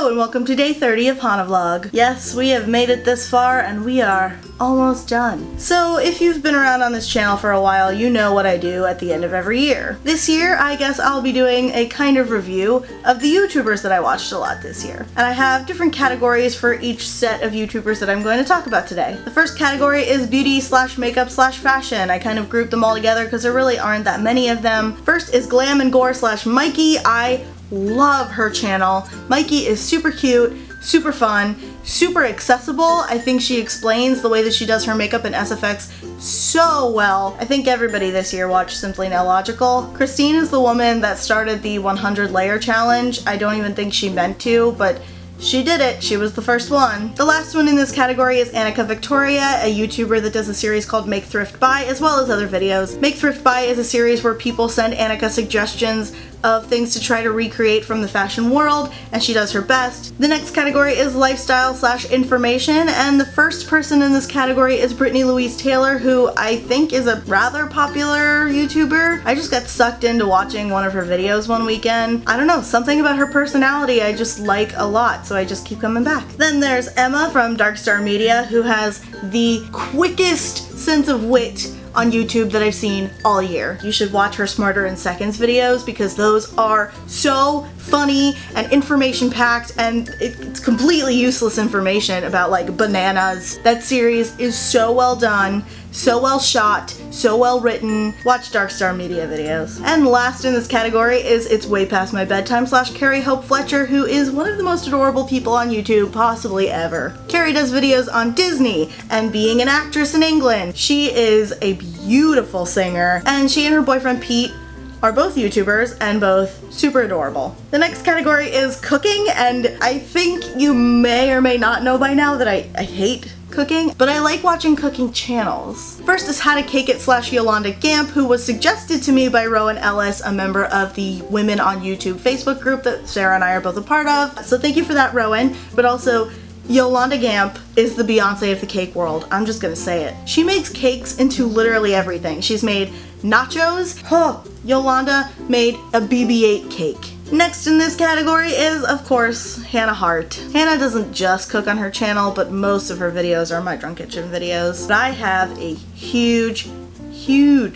Hello and welcome to day 30 of Hanuvvlog. Yes, we have made it this far and we are almost done. So if you've been around on this channel for a while, you know what I do at the end of every year. This year, I guess I'll be doing a kind of review of the YouTubers that I watched a lot this year. And I have different categories for each set of YouTubers that I'm going to talk about today. The first category is beauty slash makeup slash fashion. I kind of grouped them all together because there really aren't that many of them. First is glam and gore slash Mikey. I love her channel. Mikey is super cute, super fun, super accessible. I think she explains the way that she does her makeup and SFX so well. I think everybody this year watched Simply Illogical. Christine is the woman that started the 100 layer challenge. I don't even think she meant to, but she did it. She was the first one. The last one in this category is Annika Victoria, a YouTuber that does a series called Make Thrift Buy, as well as other videos. Make Thrift Buy is a series where people send Annika suggestions of things to try to recreate from the fashion world, and she does her best. The next category is lifestyle slash information, and the first person in this category is Brittany Louise Taylor, who I think is a rather popular YouTuber. I just got sucked into watching one of her videos one weekend. I don't know, something about her personality I just like a lot, so I just keep coming back. Then there's Emma from Darkstar Media, who has the quickest sense of wit on YouTube that I've seen all year. You should watch her Smarter in Seconds videos because those are so funny and information packed, and it's completely useless information about like bananas. That series is so well done, so well shot, so well written. Watch Darkstar Media videos. And last in this category is It's Way Past My Bedtime slash Carrie Hope Fletcher, who is one of the most adorable people on YouTube possibly ever. Carrie does videos on Disney and being an actress in England. She is a beautiful singer, and she and her boyfriend Pete are both YouTubers and both super adorable. The next category is cooking, and I think you may or may not know by now that I hate cooking, but I like watching cooking channels. First is How to Cake It slash Yolanda Gamp, who was suggested to me by Rowan Ellis, a member of the Women on YouTube Facebook group that Sarah and I are both a part of. So thank you for that, Rowan. But also, Yolanda Gamp is the Beyonce of the cake world. I'm just gonna say it. She makes cakes into literally everything. She's made nachos. Oh, Yolanda made a BB-8 cake. Next in this category is, of course, Hannah Hart. Hannah doesn't just cook on her channel, but most of her videos are My Drunk Kitchen videos. But I have a huge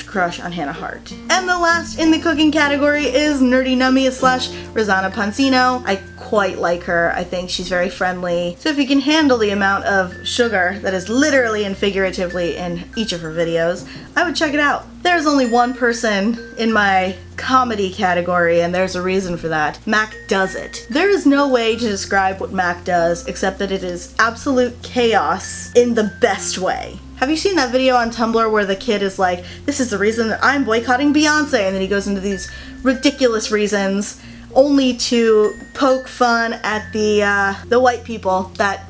crush on Hannah Hart. And the last in the cooking category is Nerdy Nummy slash Rosanna Pansino. I quite like her. I think she's very friendly. So if you can handle the amount of sugar that is literally and figuratively in each of her videos, I would check it out. There's only one person in my comedy category, and there's a reason for that. Mac does it. There is no way to describe what Mac does except that it is absolute chaos in the best way. Have you seen that video on Tumblr where the kid is like, this is the reason that I'm boycotting Beyonce, and then he goes into these ridiculous reasons only to poke fun at the white people that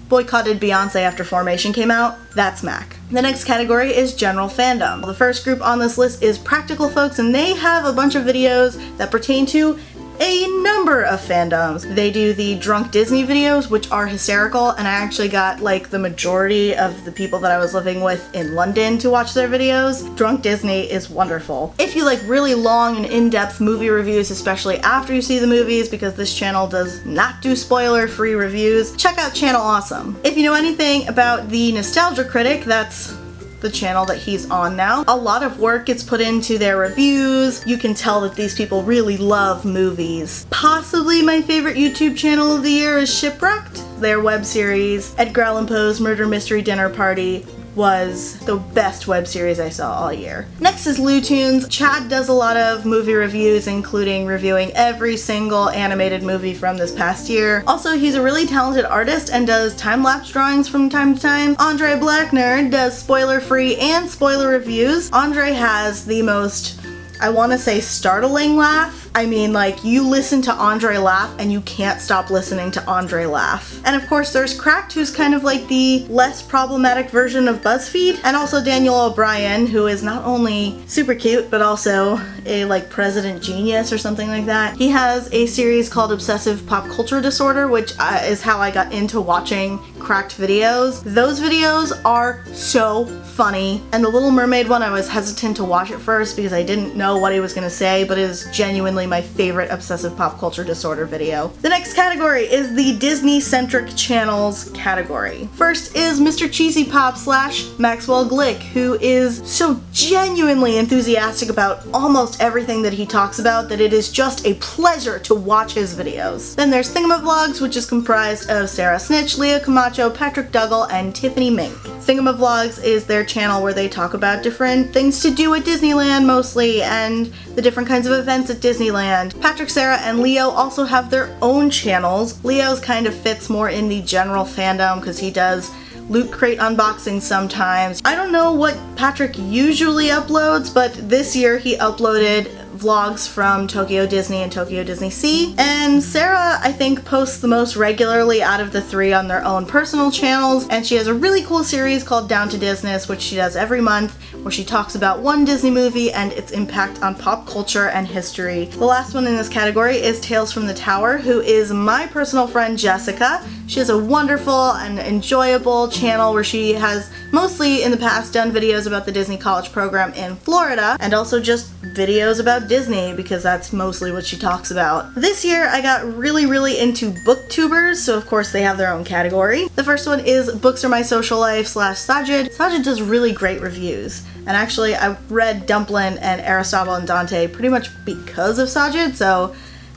boycotted Beyonce after Formation came out? That's Mac. The next category is general fandom. The first group on this list is Practical Folks, and they have a bunch of videos that pertain to a number of fandoms. They do the Drunk Disney videos, which are hysterical, and I actually got like the majority of the people that I was living with in London to watch their videos. Drunk Disney is wonderful. If you like really long and in-depth movie reviews, especially after you see the movies, because this channel does not do spoiler-free reviews, check out Channel Awesome. If you know anything about the Nostalgia Critic, that's the channel that he's on now. A lot of work gets put into their reviews. You can tell that these people really love movies. Possibly my favorite YouTube channel of the year is Shipwrecked. Their web series, Edgar Allan Poe's Murder Mystery Dinner Party, was the best web series I saw all year. Next is Lutunes. Chad does a lot of movie reviews, including reviewing every single animated movie from this past year. Also, he's a really talented artist and does time-lapse drawings from time to time. Andre Blackner does spoiler-free and spoiler reviews. Andre has the most, I want to say, startling laugh. I mean, like, you listen to Andre laugh and you can't stop listening to Andre laugh. And of course there's Cracked, who's kind of like the less problematic version of BuzzFeed, and also Daniel O'Brien, who is not only super cute but also a like president genius or something like that. He has a series called Obsessive Pop Culture Disorder, which is how I got into watching Cracked videos. Those videos are so funny, and the Little Mermaid one I was hesitant to watch at first because I didn't know what he was gonna say, but it is genuinely genuinely my favorite obsessive pop culture disorder video. The next category is the Disney-centric channels category. First is Mr. Cheesy Pop / Maxwell Glick, who is so genuinely enthusiastic about almost everything that he talks about that it is just a pleasure to watch his videos. Then there's Thingamavlogs, which is comprised of Sarah Snitch, Leah Camacho, Patrick Duggal, and Tiffany Mink. Thingamavlogs is their channel where they talk about different things to do at Disneyland mostly, and the different kinds of events at Disneyland. Patrick, Sarah, and Leo also have their own channels. Leo's kind of fits more in the general fandom because he does Loot Crate unboxing sometimes. I don't know what Patrick usually uploads, but this year he uploaded vlogs from Tokyo Disney and Tokyo Disney Sea. And Sarah, I think, posts the most regularly out of the three on their own personal channels, and she has a really cool series called Down to Disney, which she does every month, where she talks about one Disney movie and its impact on pop culture and history. The last one in this category is Tales from the Tower, who is my personal friend Jessica. She has a wonderful and enjoyable channel where she has mostly in the past done videos about the Disney College program in Florida, and also just videos about Disney because that's mostly what she talks about. This year I got really into booktubers, so of course they have their own category. The first one is Books Are My Social Life / Sajid. Sajid does really great reviews, and actually I read Dumplin' and Aristotle and Dante pretty much because of Sajid, so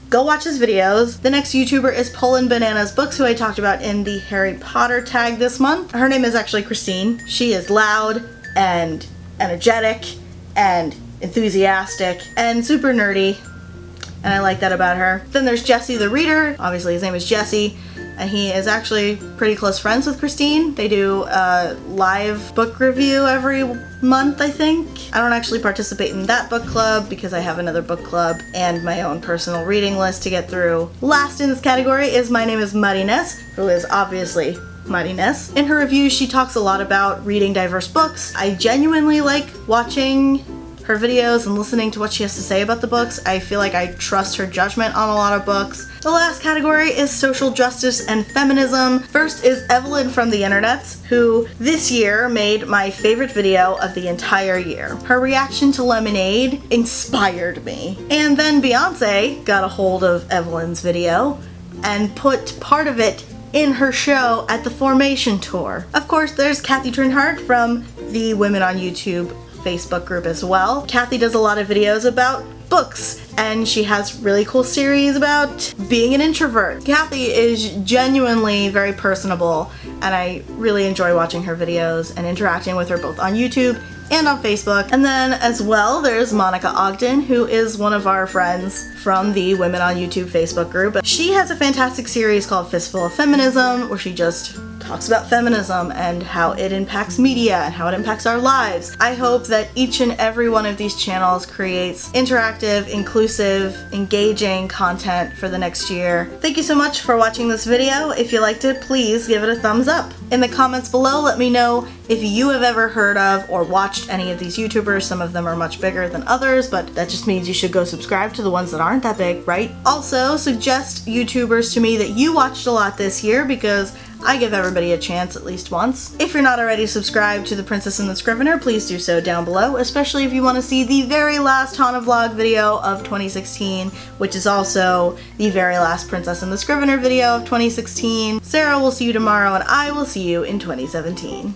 go watch his videos. The next YouTuber is Poland Bananas Books, who I talked about in the Harry Potter tag this month. Her name is actually Christine. She is loud and energetic and enthusiastic and super nerdy, and I like that about her. Then there's Jesse the Reader. Obviously his name is Jesse, and he is actually pretty close friends with Christine. They do a live book review every month, I think. I don't actually participate in that book club because I have another book club and my own personal reading list to get through. Last in this category is My Name is Muddiness, who is obviously Muddiness. In her reviews, she talks a lot about reading diverse books. I genuinely like watching her videos and listening to what she has to say about the books. I feel like I trust her judgment on a lot of books. The last category is social justice and feminism. First is Evelyn from the Internets, who this year made my favorite video of the entire year. Her reaction to Lemonade inspired me. And then Beyonce got a hold of Evelyn's video and put part of it in her show at the Formation Tour. Of course, there's Kathy Trinhart from the Women on YouTube Facebook group as well. Kathy does a lot of videos about books, and she has really cool series about being an introvert. Kathy is genuinely very personable, and I really enjoy watching her videos and interacting with her both on YouTube and on Facebook. And then as well, there's Monica Ogden, who is one of our friends from the Women on YouTube Facebook group. She has a fantastic series called Fistful of Feminism, where she just talks about feminism and how it impacts media and how it impacts our lives. I hope that each and every one of these channels creates interactive, inclusive, engaging content for the next year. Thank you so much for watching this video. If you liked it, please give it a thumbs up. In the comments below, let me know if you have ever heard of or watched any of these YouTubers. Some of them are much bigger than others, but that just means you should go subscribe to the ones that aren't that big, right? Also, suggest YouTubers to me that you watched a lot this year, because I give everybody a chance at least once. If you're not already subscribed to The Princess and the Scrivener, please do so down below, especially if you want to see the very last Hanuvvlog video of 2016, which is also the very last Princess and the Scrivener video of 2016. Sarah will see you tomorrow, and I will see you in 2017.